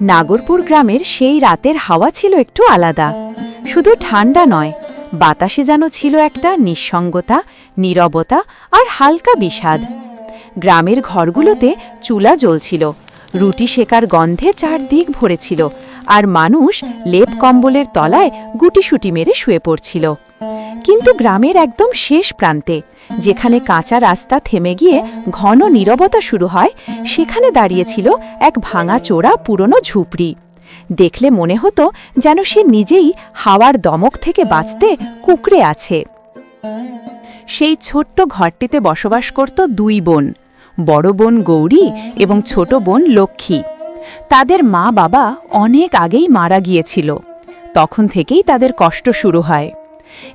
নাগরপুর গ্রামের সেই রাতের হাওয়া ছিল একটু আলাদা। শুধু ঠান্ডা নয়, বাতাসে যেন ছিল একটা নিঃসঙ্গতা, নীরবতা আর হালকা বিষাদ। গ্রামের ঘরগুলোতে চুলা জ্বলছিল, রুটি সেকার গন্ধে চারদিক ভরেছিল, আর মানুষ লেপ কম্বলের তলায় গুটিসুটি মেরে শুয়ে পড়ছিল। কিন্তু গ্রামের একদম শেষ প্রান্তে, যেখানে কাঁচা রাস্তা থেমে গিয়ে ঘন নীরবতা শুরু হয়, সেখানে দাঁড়িয়েছিল এক ভাঙাচোরা পুরনো ঝুপড়ি। দেখলে মনে হতো যেন সে নিজেই হাওয়ার দমক থেকে বাঁচতে কুঁকড়ে আছে। সেই ছোট্ট ঘরটিতে বসবাস করত দুই বোন, বড় বোন গৌরী এবং ছোট বোন লক্ষ্মী। তাদের মা বাবা অনেক আগেই মারা গিয়েছিল। তখন থেকেই তাদের কষ্ট শুরু হয়।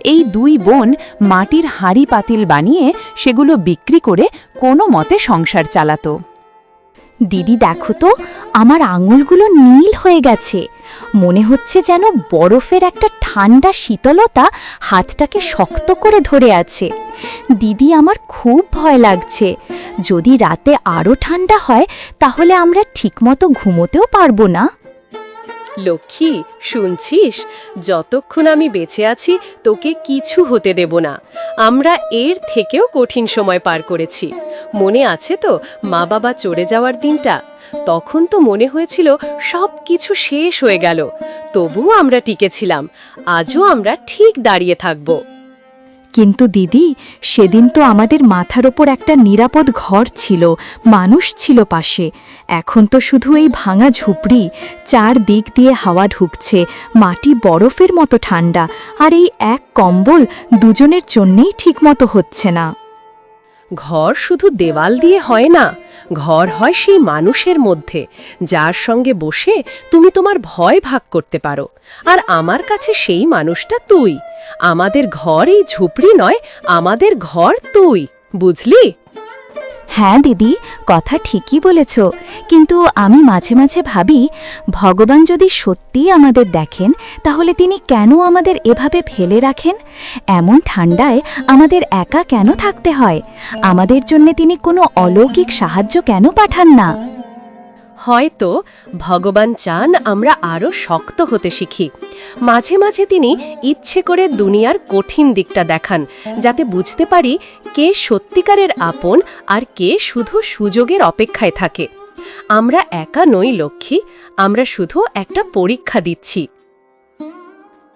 এই দুই বোন মাটির হাঁড়ি পাতিল বানিয়ে সেগুলো বিক্রি করে কোনো মতে সংসার চালাত। দিদি, দেখো তো, আমার আঙুলগুলো নীল হয়ে গেছে। মনে হচ্ছে যেন বরফের একটা ঠান্ডা শীতলতা হাতটাকে শক্ত করে ধরে আছে। দিদি, আমার খুব ভয় লাগছে। যদি রাতে আরও ঠান্ডা হয় তাহলে আমরা ঠিকমতো ঘুমোতেও পারবো না। লক্ষ্মী, শুনছিস? যতক্ষণ আমি বেঁচে আছি তোকে কিছু হতে দেব না। আমরা এর থেকেও কঠিন সময় পার করেছি। মনে আছে তো মা বাবা চলে যাওয়ার দিনটা? তখন তো মনে হয়েছিল সব কিছু শেষ হয়ে গেল। তবুও আমরা টিকেছিলাম। আজও আমরা ঠিক দাঁড়িয়ে থাকব। কিন্তু দিদি, সেদিন তো আমাদের মাথার ওপর একটা নিরাপদ ঘর ছিল, মানুষ ছিল পাশে। এখন তো শুধু এই ভাঙা ঝুপড়ি, চার দিক দিয়ে হাওয়া ঢুকছে, মাটি বরফের মতো ঠান্ডা, আর এই এক কম্বল দুজনের জন্যেই ঠিকমতো হচ্ছে না। ঘর শুধু দেওয়াল দিয়ে হয় না, ঘর হয় সেই মানুষের মধ্যে, যার সঙ্গে বসে তুমি তোমার ভয় ভাগ করতে পারো। আর আমার কাছে সেই মানুষটা তুই। আমাদের ঘর এই ঝুপড়ি নয়, আমাদের ঘর তুই, বুঝলি? হ্যাঁ দিদি, কথা ঠিকই বলেছ। কিন্তু আমি মাঝে মাঝে ভাবি, ভগবান যদি সত্যিই আমাদের দেখেন, তাহলে তিনি কেন আমাদের এভাবে ফেলে রাখেন? এমন ঠান্ডায় আমাদের একা কেন থাকতে হয়? আমাদের জন্য তিনি কোনো অলৌকিক সাহায্য কেন পাঠান না? হয়তো ভগবান চান আমরা আরও শক্ত হতে শিখি। মাঝে মাঝে তিনি ইচ্ছে করে দুনিয়ার কঠিন দিকটা দেখান, যাতে বুঝতে পারি কে সত্যিকারের আপন আর কে শুধু সুযোগের অপেক্ষায় থাকে। আমরা একা নই লক্ষ্মী, আমরা শুধু একটা পরীক্ষা দিচ্ছি।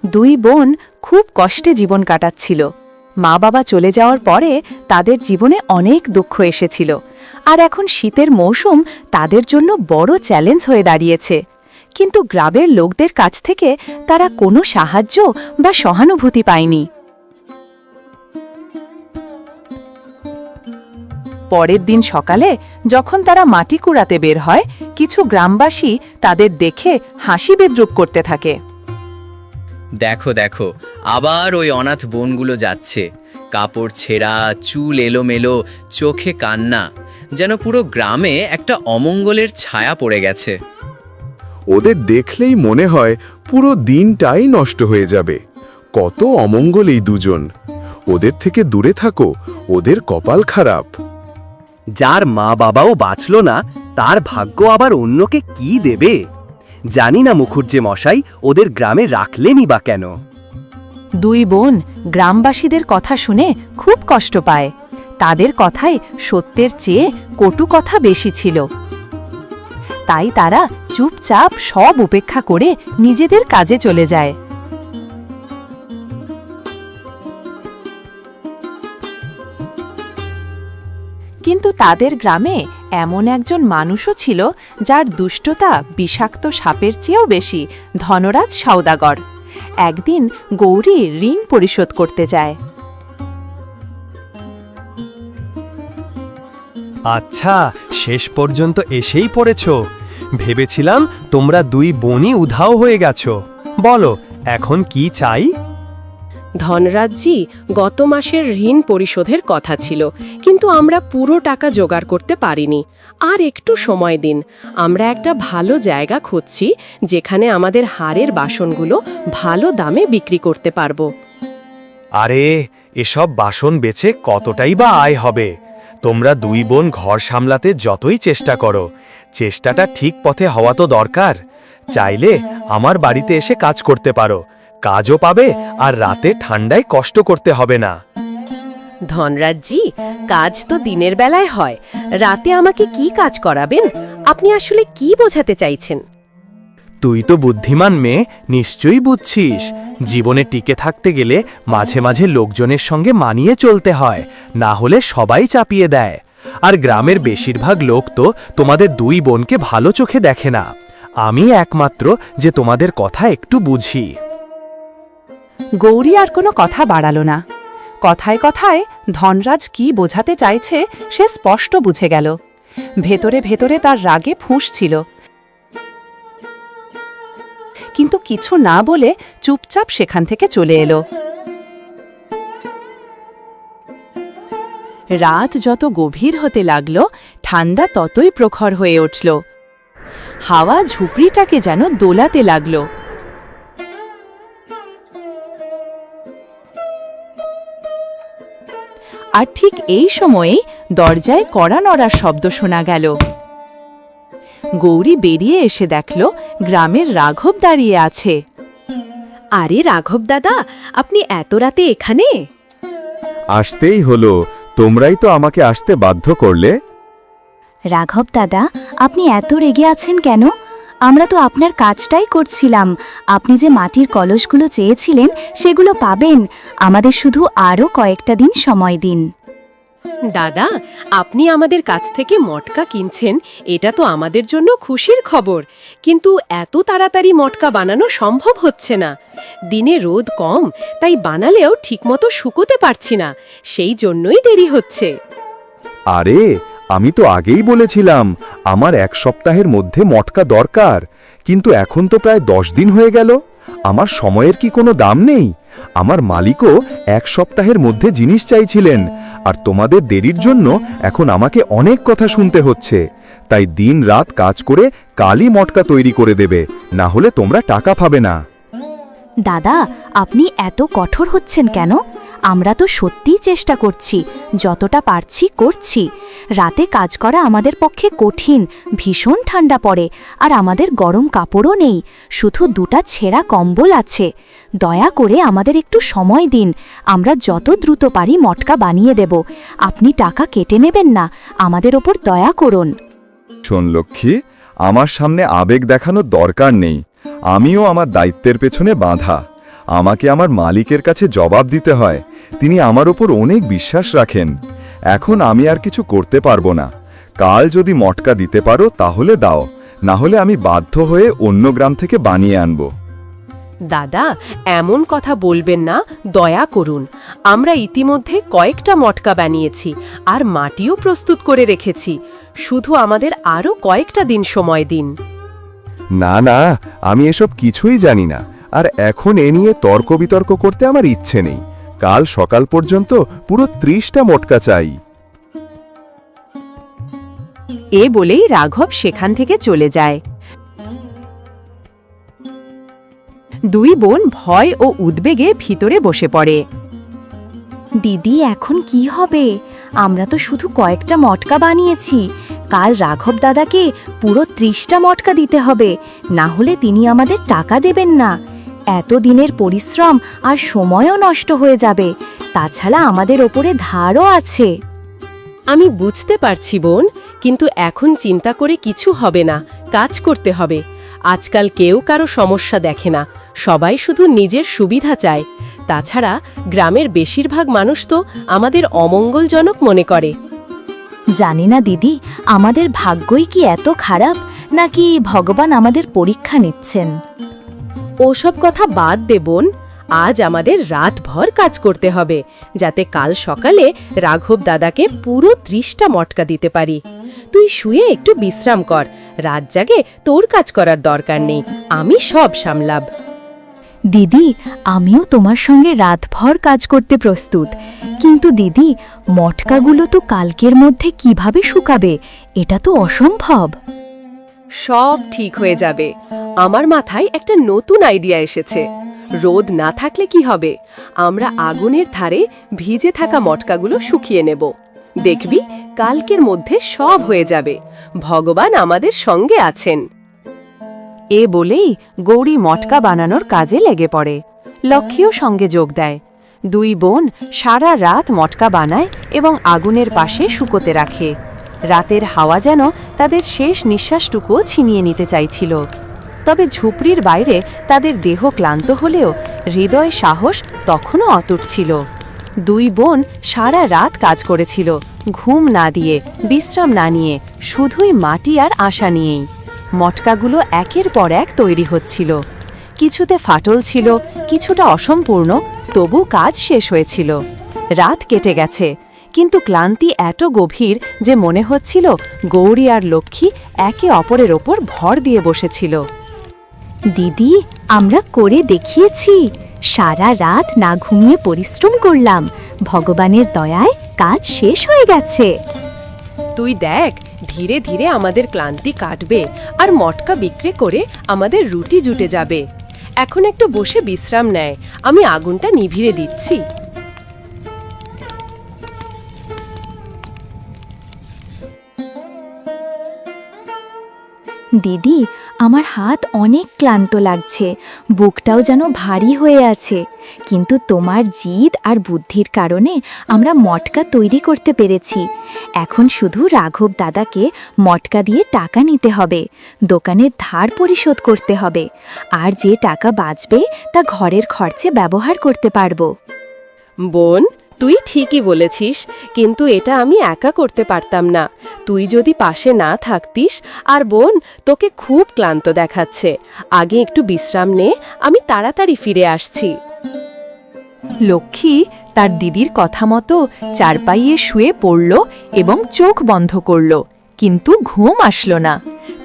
দুই বোন খুব কষ্টে জীবন কাটাচ্ছিল। মা বাবা চলে যাওয়ার পরে তাদের জীবনে অনেক দুঃখ এসেছিল, আর এখন শীতের মৌসুম তাদের জন্য বড় চ্যালেঞ্জ হয়ে দাঁড়িয়েছে। কিন্তু গ্রামের লোকদের কাছ থেকে তারা কোনো সাহায্য বা সহানুভূতি পায়নি। পরের দিন সকালে যখন তারা মাটি কুড়াতে বের হয়, কিছু গ্রামবাসী তাদের দেখে হাসি বিদ্রুপ করতে থাকে। দেখো দেখো, আবার ওই অনাথ বোনগুলো যাচ্ছে। কাপড় ছেঁড়া, চুল এলোমেলো, চোখে কান্না, যেন পুরো গ্রামে একটা অমঙ্গলের ছায়া পড়ে গেছে। ওদের দেখলেই মনে হয় পুরো দিনটাই নষ্ট হয়ে যাবে। কত অমঙ্গল এই দুজন। ওদের থেকে দূরে থাকো, ওদের কপাল খারাপ। যার মা বাবাও বাঁচল না, তার ভাগ্য আবার অন্যকে কি দেবে? জানি না মুখুজ্জে মশাই ওদের গ্রামে রাখলেনই বা কেন। দুই বোন গ্রামবাসীদের কথা শুনে খুব কষ্ট পায়। তাদের কথায় সত্যের চেয়ে কটু কথা বেশি ছিল। তাই তারা চুপচাপ সব উপেক্ষা করে নিজেদের কাজে চলে যায়। কিন্তু তাদের গ্রামে এমন একজন মানুষও ছিল, যার দুষ্টতা বিষাক্ত সাপের চেয়েও বেশি। ধনরাজ সওদাগর একদিন গৌরী ঋণ পরিশোধ করতে যায়। আচ্ছা, শেষ পর্যন্ত এসেই পড়েছ। ভেবেছিলাম তোমরা দুই বোনই উধাও হয়ে গেছো। বলো, এখন কি চাই? ধনরাজজি, গত মাসের ঋণ পরিশোধের কথা ছিল, কিন্তু আমরা পুরো টাকা জোগাড় করতে পারিনি। আর একটু সময় দিন। আমরা একটা ভালো জায়গা খুঁজছি, যেখানে আমাদের হাড়ের বাসনগুলো ভালো দামে বিক্রি করতে পারবো। আরে, এসব বাসন বেচে কতটাই বা আয় হবে? তোমরা দুই বোন ঘর সামলাতে যতই চেষ্টা করো, চেষ্টাটা ঠিক পথে হওয়া তো দরকার। চাইলে আমার বাড়িতে এসে কাজ করতে পারো, কাজও পাবে আর রাতে ঠান্ডায় কষ্ট করতে হবে না। ধনরাজজি, কাজ তো দিনের বেলায় হয়, রাতে আমাকে কি কাজ করাবেন? আপনি আসলে কি বোঝাতে চাইছেন? তুই তো বুদ্ধিমান মেয়ে, নিশ্চয়ই বুঝছিস জীবনে টিকে থাকতে গেলে মাঝে মাঝে লোকজনের সঙ্গে মানিয়ে চলতে হয়, না হলে সবাই চাপিয়ে দেয়। আর গ্রামের বেশিরভাগ লোক তো তোমাদের দুই বোনকে ভালো চোখে দেখে না। আমি একমাত্র যে তোমাদের কথা একটু বুঝি। গৌরী আর কোনো কথা বাড়াল না। কথায় কথায় ধনরাজ কি বোঝাতে চাইছে সে স্পষ্ট বুঝে গেল। ভেতরে ভেতরে তার রাগে ফুঁসছিল, কিন্তু কিছু না বলে চুপচাপ সেখান থেকে চলে এলো। রাত যত গভীর হতে লাগল, ঠান্ডা ততই প্রখর হয়ে উঠল। হাওয়া ঝুপড়িটাকে যেন দোলাতে লাগল। আর ঠিক এই সময়েই দরজায় কড়া নড়ার শব্দ শোনা গেল। গৌরী বেরিয়ে এসে দেখল গ্রামের রাঘব দাঁড়িয়ে আছে। আরে রাঘব দাদা, আপনি এত রাতে এখানে? আসতেই হলো, তোমরাই তো আমাকে আসতে বাধ্য করলে। রাঘব দাদা, আপনি এত রেগে আছেন কেন? আমরা তো আপনার কাজটাই করছিলাম। আপনি যে মাটির কলসগুলো চেয়েছিলেন সেগুলো পাবেন। আমাদের শুধু আরও কয়েকটা দিন সময় দিন। দাদা, আপনি আমাদের কাছ থেকে মটকা কিনছেন, এটা তো আমাদের জন্য খুশির খবর, কিন্তু এত তাড়াতাড়ি মটকা বানানো সম্ভব হচ্ছে না। দিনে রোদ কম, তাই বানালেও ঠিকমতো শুকোতে পারছি না, সেই জন্যই দেরি হচ্ছে। আরে, আমি তো আগেই বলেছিলাম আমার 1 সপ্তাহের মধ্যে মটকা দরকার, কিন্তু এখন তো প্রায় 10 দিন হয়ে গেল। আমার সময়ের কি কোনো দাম নেই? আমার মালিকও 1 সপ্তাহের মধ্যে জিনিস চাইছিলেন, আর তোমাদের দেরির জন্য এখন আমাকে অনেক কথা শুনতে হচ্ছে। তাই দিন রাত কাজ করে কালই মটকা তৈরি করে দেবে, না হলে তোমরা টাকা পাবে না। দাদা, আপনি এত কঠোর হচ্ছেন কেন? আমরা তো সত্যিই চেষ্টা করছি, যতটা পারছি করছি। রাতে কাজ করা আমাদের পক্ষে কঠিন, ভীষণ ঠান্ডা পড়ে, আর আমাদের গরম কাপড়ও নেই, শুধু 2টা ছেঁড়া কম্বল আছে। দয়া করে আমাদের একটু সময় দিন, আমরা যত দ্রুত পারি মটকা বানিয়ে দেব। আপনি টাকা কেটে নেবেন না, আমাদের ওপর দয়া করুন। শোন লক্ষ্মী, আমার সামনে আবেগ দেখানোর দরকার নেই। আমিও আমার দায়িত্বের পেছনে বাঁধা। আমাকে আমার মালিকের কাছে জবাব দিতে হয়, তিনি আমার ওপর অনেক বিশ্বাস রাখেন। এখন আমি আর কিছু করতে পারবো না। কাল যদি মটকা দিতে পারো তাহলে দাও, না হলে আমি বাধ্য হয়ে অন্য গ্রাম থেকে বানিয়ে আনব। দাদা, এমন কথা বলবেন না, দয়া করুন। আমরা ইতিমধ্যে কয়েকটা মটকা বানিয়েছি আর মাটিও প্রস্তুত করে রেখেছি, শুধু আমাদের আরও কয়েকটা দিন সময় দিন। না না, আমি এসব কিছুই জানি না, আর এখন এ নিয়ে তর্ক বিতর্ক করতে আমার ইচ্ছে নেই। কাল সকাল পর্যন্ত পুরো 30টা মটকা চাই। এ বলেই রাঘব সেখান থেকে চলে যায়। দুই বোন ভয় ও উদ্বেগে ভিতরে বসে পড়ে। দিদি, এখন কি হবে? আমরা তো শুধু কয়েকটা মটকা বানিয়েছি। কাল রাঘব দাদাকে পুরো 30টা মটকা দিতে হবে, না হলে তিনি আমাদের টাকা দেবেন না। এত দিনের পরিশ্রম আর সময়ও নষ্ট হয়ে যাবে, তাছাড়া আমাদের ওপরে ধারও আছে। আমি বুঝতে পারছি বোন, কিন্তু এখন চিন্তা করে কিছু হবে না, কাজ করতে হবে। আজকাল কেউ কারো সমস্যা দেখে না, সবাই শুধু নিজের সুবিধা চায়। তাছাড়া গ্রামের বেশিরভাগ মানুষ তো আমাদের অমঙ্গলজনক মনে করে। জানি না দিদি, আমাদের ভাগ্যই কি এত খারাপ, নাকি ভগবান আমাদের পরীক্ষা নিচ্ছেন? ওসব কথা বাদ দে বোন, আজ আমাদের রাতভর কাজ করতে হবে, যাতে কাল সকালে রাঘব দাদাকে পুরো 30টা মটকা দিতে পারি। তুই শুয়ে একটু বিশ্রাম কর, রাত জাগে তোর কাজ করার দরকার নেই, আমি সব সামলাব। দিদি, আমিও তোমার সঙ্গে রাতভর কাজ করতে প্রস্তুত, কিন্তু দিদি, মটকাগুলো তো কালকের মধ্যে কিভাবে শুকাবে? এটা তো অসম্ভব। সব ঠিক হয়ে যাবে। আমার মাথায় একটা নতুন আইডিয়া এসেছে। রোদ না থাকলে কি হবে, আমরা আগুনের ধারে ভিজে থাকা মটকাগুলো শুকিয়ে নেব। দেখবি কালকের মধ্যে সব হয়ে যাবে। ভগবান আমাদের সঙ্গে আছেন। এ বলেই গৌরী মটকা বানানোর কাজে লেগে পড়ে। লক্ষ্মীও সঙ্গে যোগ দেয়। দুই বোন সারা রাত মটকা বানায় এবং আগুনের পাশে শুকোতে রাখে। রাতের হাওয়া যেন তাদের শেষ নিঃশ্বাসটুকুও ছিনিয়ে নিতে চাইছিল। তবে ঝুপড়ির বাইরে তাদের দেহ ক্লান্ত হলেও হৃদয় সাহস তখনও অটুট ছিল। দুই বোন সারা রাত কাজ করেছিল, ঘুম না দিয়ে, বিশ্রাম না নিয়ে, শুধুই মাটি আর আশা নিয়েই। মটকাগুলো একের পর এক তৈরি হচ্ছিল। কিছুতে ফাটল ছিল, কিছুটা অসম্পূর্ণ, তবু কাজ শেষ হয়েছিল। রাত কেটে গেছে, কিন্তু ক্লান্তি এত গভীর যে মনে হচ্ছিল গৌরী আর লক্ষ্মী একে অপরের ওপর ভর দিয়ে বসেছিল। দিদি, আমরা করে দেখিয়েছি। সারা রাত না ঘুমিয়ে পরিশ্রম করলাম, ভগবানের দয়ায় কাজ শেষ হয়ে গেছে। তুই দেখ, ধীরে ধীরে আমাদের ক্লান্তি কাটবে আর মটকা বিক্রি করে আমাদের রুটি জুটে যাবে। এখন একটু বসে বিশ্রাম নেয়, আমি আগুনটা নিভিয়ে দিচ্ছি। দিদি, আমার হাত অনেক ক্লান্ত লাগছে, বুকটাও যেন ভারী হয়ে আছে, কিন্তু তোমার জিদ আর বুদ্ধির কারণে আমরা মটকা তৈরি করতে পেরেছি। এখন শুধু রাঘব দাদাকে মটকা দিয়ে টাকা নিতে হবে, দোকানের ধার পরিশোধ করতে হবে, আর যে টাকা বাঁচবে তা ঘরের খরচে ব্যবহার করতে পারবো। বোন, তুই ঠিকই বলেছিস, কিন্তু এটা আমি একা করতে পারতাম না। তুই যদি পাশে না থাকতিস। আর বোন, তোকে খুব ক্লান্ত দেখাচ্ছে, আগে একটু বিশ্রাম নে, আমি তাড়াতাড়ি ফিরে আসছি। লক্ষ্মী তার দিদির কথা মতো চারপাইয়ে শুয়ে পড়ল এবং চোখ বন্ধ করল, কিন্তু ঘুম আসলো না।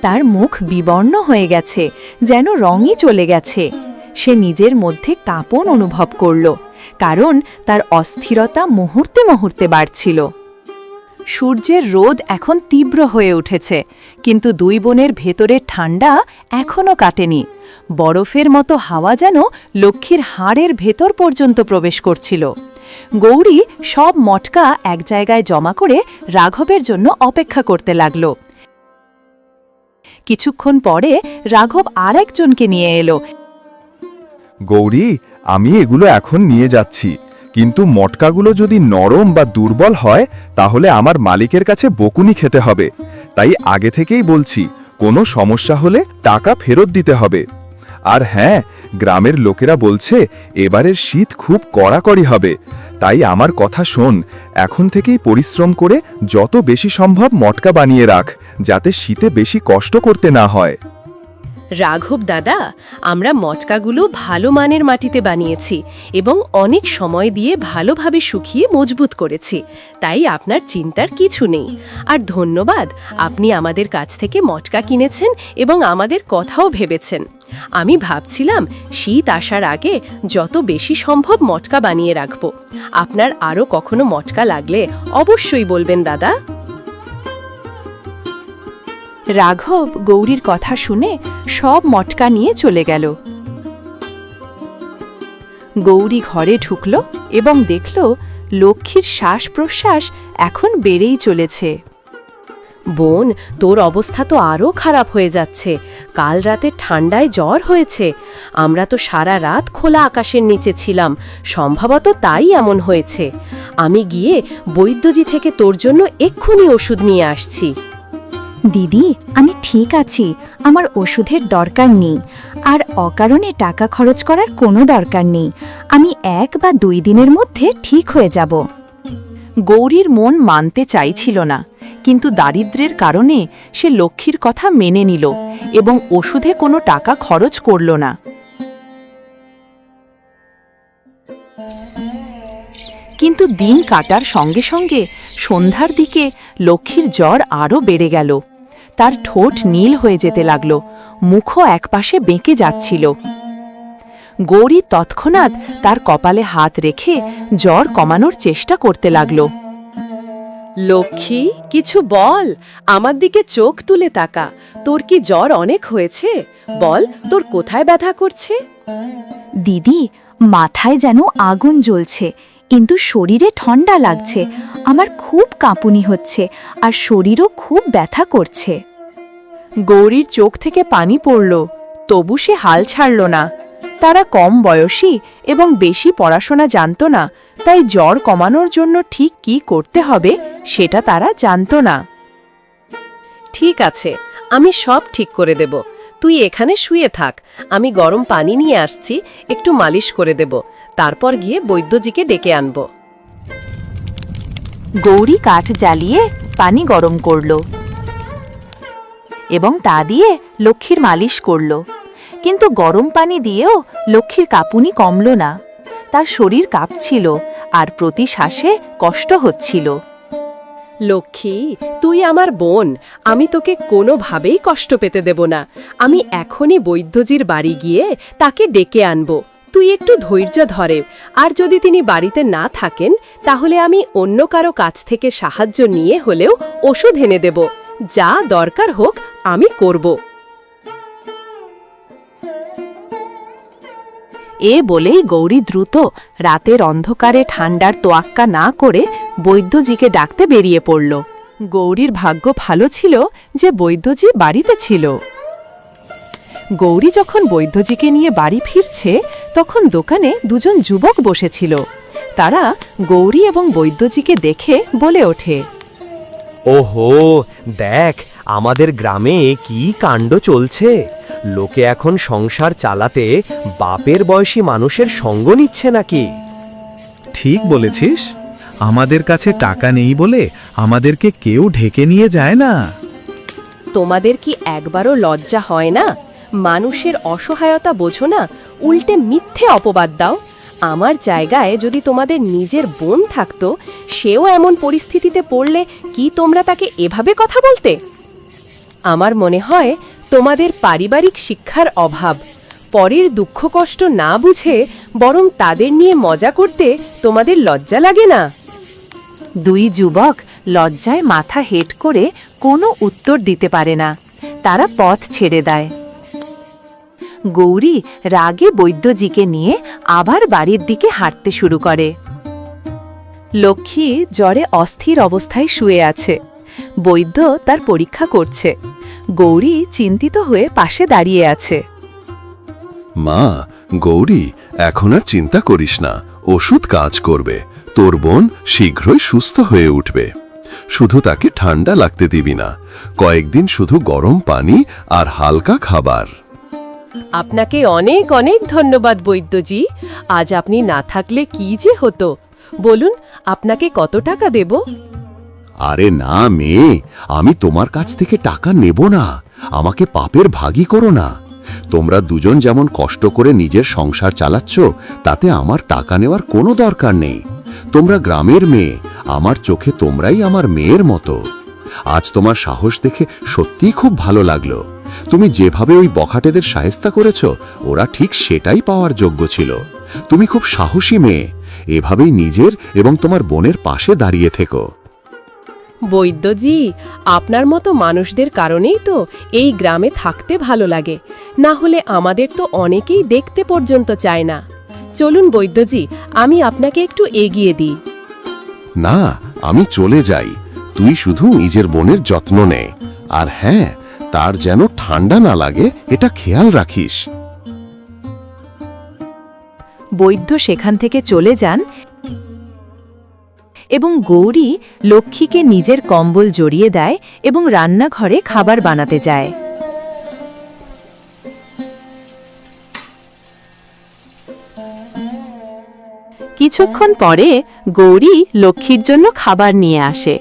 তার মুখ বিবর্ণ হয়ে গেছে, যেন রঙই চলে গেছে। সে নিজের মধ্যে কাঁপন অনুভব করল, কারণ তার অস্থিরতা মুহূর্তে মুহূর্তে বাড়ছিল। সূর্যের রোদ এখন তীব্র হয়ে উঠেছে, কিন্তু দুই বোনের ভেতরের ঠান্ডা এখনও কাটেনি। বরফের মতো হাওয়া যেন লক্ষ্মীর হাড়ের ভেতর পর্যন্ত প্রবেশ করছিল। গৌরী সব মটকা এক জায়গায় জমা করে রাঘবের জন্য অপেক্ষা করতে লাগল। কিছুক্ষণ পরে রাঘব আরেকজনকে নিয়ে এলো। গৌরী, আমি এগুলো এখন নিয়ে যাচ্ছি, কিন্তু মটকাগুলো যদি নরম বা দুর্বল হয় তাহলে আমার মালিকের কাছে বকুনি খেতে হবে। তাই আগে থেকেই বলছি, কোনো সমস্যা হলে টাকা ফেরত দিতে হবে। আর হ্যাঁ, গ্রামের লোকেরা বলছে এবারের শীত খুব কড়াকড়ি হবে, তাই আমার কথা শোন, এখন থেকেই পরিশ্রম করে যত বেশি সম্ভব মটকা বানিয়ে রাখ, যাতে শীতে বেশি কষ্ট করতে না হয়। রাঘব দাদা, আমরা মটকাগুলো ভালো মানের মাটিতে বানিয়েছি এবং অনেক সময় দিয়ে ভালোভাবে শুকিয়ে মজবুত করেছি, তাই আপনার চিন্তার কিছু নেই। আর ধন্যবাদ, আপনি আমাদের কাছ থেকে মটকা কিনেছেন এবং আমাদের কথাও ভেবেছেন। আমি ভাবছিলাম শীত আসার আগে যত বেশি সম্ভব মটকা বানিয়ে রাখব। আপনার আরও কখনো মটকা লাগলে অবশ্যই বলবেন দাদা। রাঘব গৌরীর কথা শুনে সব মটকা নিয়ে চলে গেল। গৌরী ঘরে ঢুকল এবং দেখল লক্ষ্মীর শ্বাস প্রশ্বাস এখন বেড়েই চলেছে। বোন, তোর অবস্থা তো আরও খারাপ হয়ে যাচ্ছে। কাল রাতে ঠান্ডায় জ্বর হয়েছে। আমরা তো সারা রাত খোলা আকাশের নিচে ছিলাম, সম্ভবত তাই এমন হয়েছে। আমি গিয়ে বৈদ্যজি থেকে তোর জন্য এক্ষুনি ওষুধ নিয়ে আসছি। দিদি, আমি ঠিক আছি, আমার ওষুধের দরকার নেই, আর অকারণে টাকা খরচ করার কোনো দরকার নেই। আমি 1 বা 2 দিনের মধ্যে ঠিক হয়ে যাব। গৌরীর মন মানতে চাইছিল না, কিন্তু দারিদ্র্যের কারণে সে লক্ষ্মীর কথা মেনে নিল এবং ওষুধে কোনো টাকা খরচ করল না। কিন্তু দিন কাটার সঙ্গে সঙ্গে সন্ধ্যার দিকে লক্ষ্মীর জ্বর আরও বেড়ে গেল। তার ঠোঁট নীল হয়ে যেতে লাগল, মুখও একপাশে বেঁকে যাচ্ছিল। গৌরী তৎক্ষণাৎ তার কপালে হাত রেখে জ্বর কমানোর চেষ্টা করতে লাগল। লক্ষ্মী, কিছু বল, আমার দিকে চোখ তুলে তাকা। তোর কি জ্বর অনেক হয়েছে? বল, তোর কোথায় ব্যথা করছে? দিদি, মাথায় যেন আগুন জ্বলছে, কিন্তু শরীরে ঠান্ডা লাগছে। আমার খুব কাঁপুনি হচ্ছে আর শরীরও খুব ব্যথা করছে। গৌরীর চোখ থেকে পানি পড়ল, তবু সে হাল ছাড়ল না। তারা কম বয়সী এবং বেশি পড়াশোনা জানত না, তাই জ্বর কমানোর জন্য ঠিক কি করতে হবে সেটা তারা জানত না। ঠিক আছে, আমি সব ঠিক করে দেব। তুই এখানে শুয়ে থাক, আমি গরম পানি নিয়ে আসছি, একটু মালিশ করে দেব, তারপর গিয়ে বৈদ্যজিকে ডেকে আনব। গৌরী কাঠ জ্বালিয়ে পানি গরম করল এবং তা দিয়ে লক্ষ্মীর মালিশ করল। কিন্তু গরম পানি দিয়েও লক্ষ্মীর কাঁপুনি কমল না। তার শরীর কাঁপছিল আর প্রতি শ্বাসে কষ্ট হচ্ছিল। লক্ষ্মী, তুই আমার বোন, আমি তোকে কোনোভাবেই কষ্ট পেতে দেব না। আমি এখনই বৈদ্যজির বাড়ি গিয়ে তাকে ডেকে আনব। তুই একটু ধৈর্য ধরে, আর যদি তিনি বাড়িতে না থাকেন তাহলে আমি অন্য কারো কাছ থেকে সাহায্য নিয়ে হলেও ওষুধ এনে দেব। যা দরকার হোক আমি করব। এ বলেই গৌরী দ্রুত রাতের অন্ধকারে ঠান্ডার তোয়াক্কা না করে বৈদ্যজিকে ডাকতে বেরিয়ে পড়ল। গৌরীর ভাগ্য ভালো ছিল যে বৈদ্যজি বাড়িতে ছিল। গৌরী যখন বৈদ্যজিকে নিয়ে বাড়ি ফিরছে তখন দোকানে দুজন যুবক বসেছিল। তারা গৌরী এবং বৈদ্যজিকে দেখে বলে ওঠে, ওহো, দেখ আমাদের গ্রামে কি কাণ্ড চলছে। লোকে এখন সংসার চালাতে বাপের বয়সী মানুষের সঙ্গ নিচ্ছে নাকি? ঠিক বলেছিস, আমাদের কাছে টাকা নেই বলে আমাদেরকে কেউ ঢেকে নিয়ে যায় না। তোমাদের কি একবারও লজ্জা হয় না? মানুষের অসহায়তা বোঝো না, উল্টে মিথ্যে অপবাদ দাও। আমার জায়গায় যদি তোমাদের নিজের বোন থাকতো, সেও এমন পরিস্থিতিতে পড়লে কি তোমরা তাকে এভাবে কথা বলতে? আমার মনে হয় তোমাদের পারিবারিক শিক্ষার অভাব। পরের দুঃখ কষ্ট না বুঝে বরং তাদের নিয়ে মজা করতে তোমাদের লজ্জা লাগে না? দুই যুবক লজ্জায় মাথা হেঁট করে কোনো উত্তর দিতে পারে না। তারা পথ ছেড়ে দেয়। গৌরী রাগে বৈদ্যজিকে নিয়ে আবার বাড়ির দিকে হাঁটতে শুরু করে। লক্ষ্মী জ্বরে অস্থির অবস্থায় শুয়ে আছে। বৈদ্য তার পরীক্ষা করছে। গৌরী চিন্তিত হয়ে পাশে দাঁড়িয়ে আছে। মা, গৌরী, এখন আর চিন্তা করিস না, ওষুধ কাজ করবে। তোর বোন শীঘ্রই সুস্থ হয়ে উঠবে। শুধু তাকে ঠান্ডা লাগতে দিবি না, কয়েকদিন শুধু গরম পানি আর হালকা খাবার। আপনাকে অনেক অনেক ধন্যবাদ বৈদ্যজি। আজ আপনি না থাকলে কি যে হতো। বলুন, আপনাকে কত টাকা দেব? আরে না মেয়ে, আমি তোমার কাছ থেকে টাকা নেব না। আমাকে পাপের ভাগী করো না। তোমরা দুজন যেমন কষ্ট করে নিজের সংসার চালাচ্ছ, তাতে আমার টাকা নেওয়ার কোনো দরকার নেই। তোমরা গ্রামের মেয়ে, আমার চোখে তোমরাই আমার মেয়ের মতো। আজ তোমার সাহস দেখে সত্যিই খুব ভালো লাগলো। তুমি যেভাবে ওই বখাটেদের শায়েস্তা করেছ, ওরা ঠিক সেটাই পাওয়ার যোগ্য ছিল। তুমি খুব সাহসী মেয়ে। এভাবেই নিজের এবং তোমার বোনের পাশে দাঁড়িয়ে থেকো। বৈদ্যজি, আপনার মতো মানুষদের কারণেই তো এই গ্রামে থাকতে ভালো লাগে, না হলে আমাদের তো অনেকেই দেখতে পর্যন্ত চায় না। চলুন বৈদ্যজি, আমি আপনাকে একটু এগিয়ে দিই। না, আমি চলে যাই। তুই শুধু নিজের বোনের যত্ন নে, আর হ্যাঁ, তার যেন ঠান্ডা না লাগে এটা খেয়াল রাখিস। বৈদ্য সেখান থেকে চলে যান এবং গৌরী লক্ষ্মীকে নিজের কম্বল জড়িয়ে দেয় এবং রান্নাঘরে খাবার বানাতে যায়। কিছুক্ষণ পরে গৌরী লক্ষ্মীর জন্য খাবার নিয়ে আসে।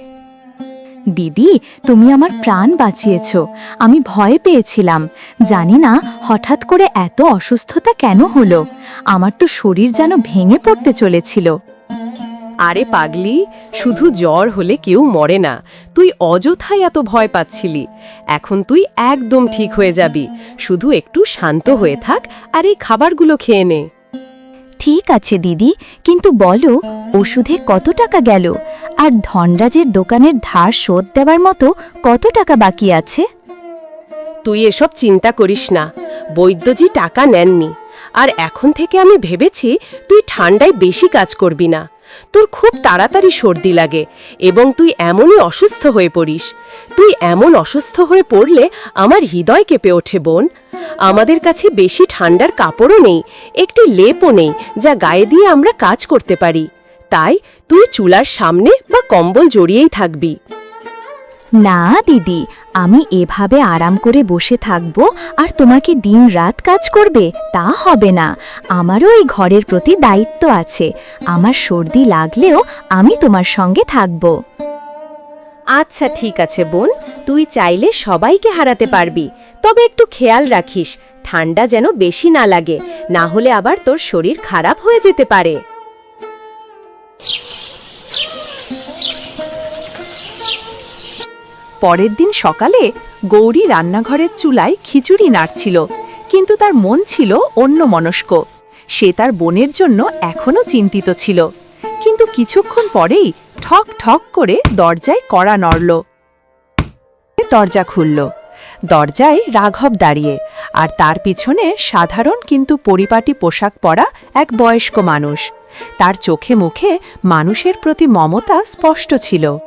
দিদি, তুমি আমার প্রাণ বাঁচিয়েছ। আমি ভয় পেয়েছিলাম। জানি না হঠাৎ করে এত অসুস্থতা কেন হলো। আমার তো শরীর যেন ভেঙে পড়তে চলেছিল। আরে পাগলি, শুধু জ্বর হলে কেউ মরে না। তুই অযথাই এত ভয় পাচ্ছিলি। এখন তুই একদম ঠিক হয়ে যাবি। শুধু একটু শান্ত হয়ে থাক আর এই খাবারগুলো খেয়ে নে। ঠিক আছে দিদি, কিন্তু বলো ওষুধে কত টাকা গেল? আর ধনরাজের দোকানের ধার শোধ দেওয়ার মতো কত টাকা বাকি আছে? তুই এসব চিন্তা করিস না। বৈদ্যজি টাকা নেননি। আর এখন থেকে আমি ভেবেছি তুই ঠান্ডায় বেশি কাজ করবি না। তোর খুব তাড়াতাড়ি সর্দি লাগে এবং তুই এমনই অসুস্থ হয়ে পড়িস। তুই এমন অসুস্থ হয়ে পড়লে আমার হৃদয় কেঁপে ওঠে বোন। আমাদের কাছে বেশি ঠান্ডার কাপড়ও নেই, একটি লেপও নেই যা গায়ে দিয়ে আমরা কাজ করতে পারি। তাই তুই চুলার সামনে বা কম্বল জড়িয়েই থাকবি। না দিদি, আমি এভাবে আরাম করে বসে থাকব আর তোমাকে দিন-রাত কাজ করবে তা হবে না। আমারও এই ঘরের প্রতি দায়িত্ব আছে। আমার সর্দি লাগলেও আমি তোমার সঙ্গে থাকব। আচ্ছা ঠিক আছে বোন, তুই চাইলে সবাইকে হারাতে পারবি, তবে একটু খেয়াল রাখিস ঠান্ডা যেন বেশি না লাগে, না হলে আবার তোর শরীর খারাপ হয়ে যেতে পারে। পরের দিন সকালে গৌরী রান্নাঘরের চুলায় খিচুড়ি নাড়ছিল, কিন্তু তার মন ছিল অন্যমনস্ক। সে তার বোনের জন্য এখনো চিন্তিত ছিল। কিন্তু কিছুক্ষণ পরেই ঠক ঠক করে দরজায় কড়া নড়ল। দরজা খুলল। দরজায় রাঘব দাঁড়িয়ে, আর তার পিছনে সাধারণ কিন্তু পরিপাটি পোশাক পরা এক বয়স্ক মানুষ। তার চোখে মুখে মানুষের প্রতি মমতা স্পষ্ট ছিল।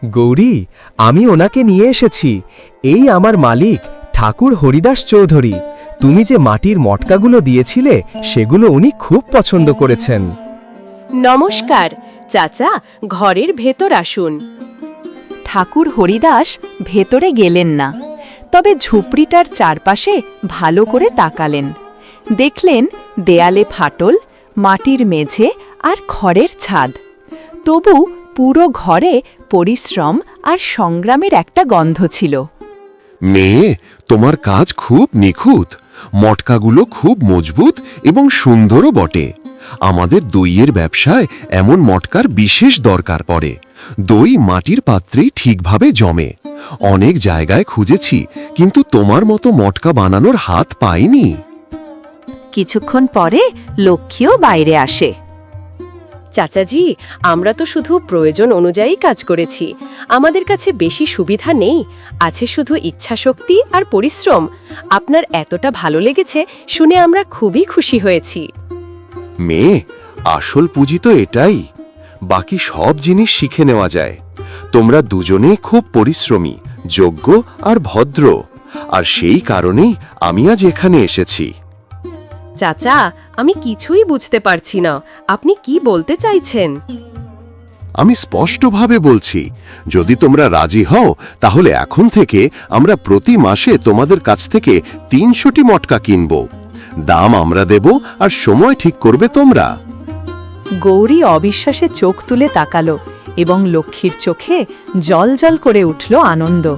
গৌরী, আমি ওনাকে নিয়ে এসেছি। এই আমার মালিক ঠাকুর হরিদাস চৌধুরী। তুমি যে মাটির মটকাগুলো দিয়েছিলে সেগুলো উনি খুব পছন্দ করেছেন। নমস্কার চাচা, ঘরের ভেতর আসুন। ঠাকুর হরিদাস ভেতরে গেলেন না, তবে ঝুপড়িটার চারপাশে ভালো করে তাকালেন। দেখলেন দেয়ালে ফাটল, মাটির মেঝে আর খড়ের ছাদ। তবু পুরো ঘরে পরিশ্রম আর সংগ্রামের একটা গন্ধ ছিল। মেয়ে, তোমার কাজ খুব নিখুঁত। মটকাগুলো খুব মজবুত এবং সুন্দরও বটে। আমাদের দইয়ের ব্যবসায় এমন মটকার বিশেষ দরকার পড়ে। দই মাটির পাত্রেই ঠিকভাবে জমে। অনেক জায়গায় খুঁজেছি, কিন্তু তোমার মতো মটকা বানানোর হাত পাইনি। কিছুক্ষণ পরে লক্ষ্মীও বাইরে আসে। চাচাজি, আমরা তো শুধু প্রয়োজন অনুযায়ী কাজ করেছি। আমাদের কাছে বেশি সুবিধা নেই, আছে শুধু ইচ্ছাশক্তি আর পরিশ্রম। আপনার এতটা ভালো লেগেছে শুনে আমরা খুবই খুশি হয়েছি। মেয়ে, আসল পুঁজি তো এটাই। বাকি সব জিনিস শিখে নেওয়া যায়। তোমরা দুজনেই খুব পরিশ্রমী, যোগ্য আর ভদ্র, আর সেই কারণেই আমি আজ এখানে এসেছি। চাচা, আমি কিছুই বুঝতে পারছি না, আপনি কি বলতে চাইছেন? আমি স্পষ্টভাবে বলছি, যদি তোমরা রাজি হও তাহলে এখন থেকে আমরা প্রতি মাসে তোমাদের কাছ থেকে 300টি মটকা কিনব। দাম আমরা দেব আর সময় ঠিক করবে তোমরা। গৌরী অবিশ্বাসে চোখ তুলে তাকালো এবং লক্ষ্মীর চোখে জল জল করে উঠল আনন্দ।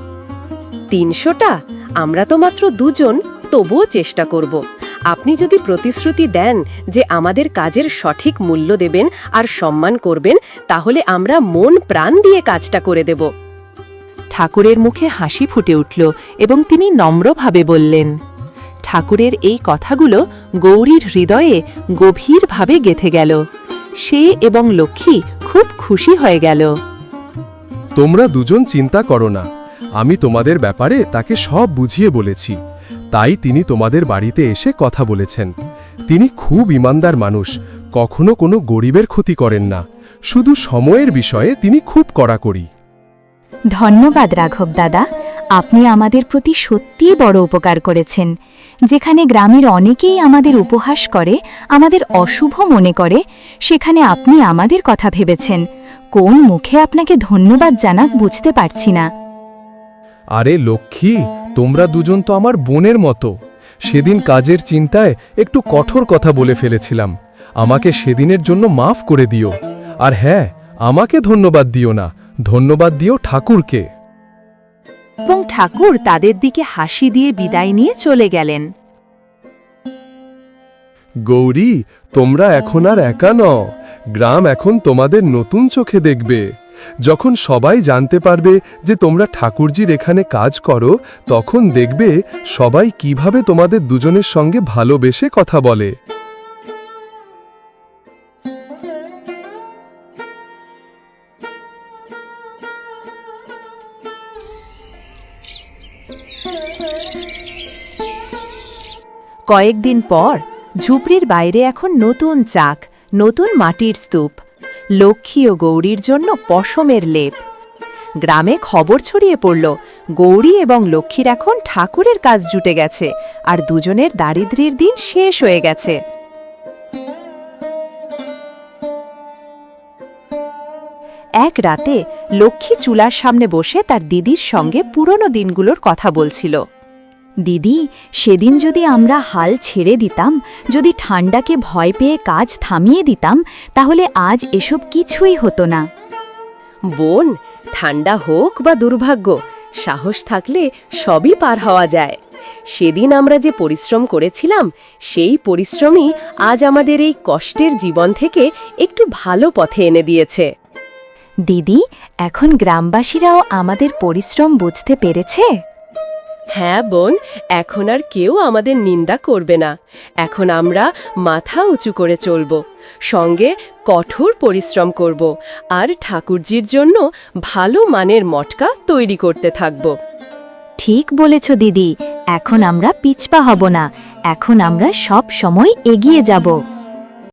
300টা? আমরা তো মাত্র দুজন, তবুও চেষ্টা করব। আপনি যদি প্রতিশ্রুতি দেন যে আমাদের কাজের সঠিক মূল্য দেবেন আর সম্মান করবেন, তাহলে আমরা মন প্রাণ দিয়ে কাজটা করে দেব। ঠাকুরের মুখে হাসি ফুটে উঠল এবং তিনি নম্রভাবে বললেন। ঠাকুরের এই কথাগুলো গৌরীর হৃদয়ে গভীরভাবে গেঁথে গেল। সে এবং লক্ষ্মী খুব খুশি হয়ে গেল। তোমরা দুজন চিন্তা করো না, আমি তোমাদের ব্যাপারে তাকে সব বুঝিয়ে বলেছি। তাই তিনি তোমাদের বাড়িতে এসে কথা বলেছেন। তিনি খুব ইমানদার মানুষ, কখনো কোনো গরিবের ক্ষতি করেন না। শুধু সময়ের বিষয়ে তিনি খুব কড়াকড়ি। ধন্যবাদ রাঘব দাদা, আপনি আমাদের প্রতি সত্যিই বড় উপকার করেছেন। যেখানে গ্রামের অনেকেই আমাদের উপহাস করে, আমাদের অশুভ মনে করে, সেখানে আপনি আমাদের কথা ভেবেছেন। কোন মুখে আপনাকে ধন্যবাদ জানাক বুঝতে পারছি না। আরে লক্ষ্মী, তোমরা দুজন তো আমার বোনের মতো। সেদিন কাজের চিন্তায় একটু কঠোর কথা বলে ফেলেছিলাম। আমাকে সেদিনের জন্য মাফ করে দিও। আর হ্যাঁ, আমাকে ধন্যবাদ দিও না, ধন্যবাদ দিও ঠাকুরকে। এবং ঠাকুর তাদের দিকে হাসি দিয়ে বিদায় নিয়ে চলে গেলেন। গৌরী, তোমরা এখন আর একা নও। গ্রাম এখন তোমাদের নতুন চোখে দেখবে। যখন সবাই জানতে পারবে যে তোমরা ঠাকুরজির এখানে কাজ করো, তখন দেখবে সবাই কিভাবে তোমাদের দুজনের সঙ্গে ভালোবেসে কথা বলে। কয়েকদিন পর ঝুপড়ির বাইরে এখন নতুন চাক, নতুন মাটির স্তূপ, লক্ষ্মী ও গৌরীর জন্য পশমের লেপ। গ্রামে খবর ছড়িয়ে পড়ল, গৌরী এবং লক্ষ্মীর এখন ঠাকুরের কাজ জুটে গেছে আর দুজনের দারিদ্র্যের দিন শেষ হয়ে গেছে। এক রাতে লক্ষ্মী চুলার সামনে বসে তার দিদির সঙ্গে পুরনো দিনগুলোর কথা বলছিল। দিদি, সেদিন যদি আমরা হাল ছেড়ে দিতাম, যদি ঠান্ডাকে ভয় পেয়ে কাজ থামিয়ে দিতাম, তাহলে আজ এসব কিছুই হতো না। বোন, ঠান্ডা হোক বা দুর্ভাগ্য, সাহস থাকলে সবই পার হওয়া যায়। সেদিন আমরা যে পরিশ্রম করেছিলাম, সেই পরিশ্রমই আজ আমাদের এই কষ্টের জীবন থেকে একটু ভালো পথে এনে দিয়েছে। দিদি, এখন গ্রামবাসীরাও আমাদের পরিশ্রম বুঝতে পেরেছে। হ্যাঁ বোন, এখন আর কেউ আমাদের নিন্দা করবে না। এখন আমরা মাথা উঁচু করে চলব, সঙ্গে কঠোর পরিশ্রম করব আর ঠাকুরজির জন্য ভালো মানের মটকা তৈরি করতে থাকব। ঠিক বলেছ দিদি, এখন আমরা পিছপা হব না, এখন আমরা সব সময় এগিয়ে যাব।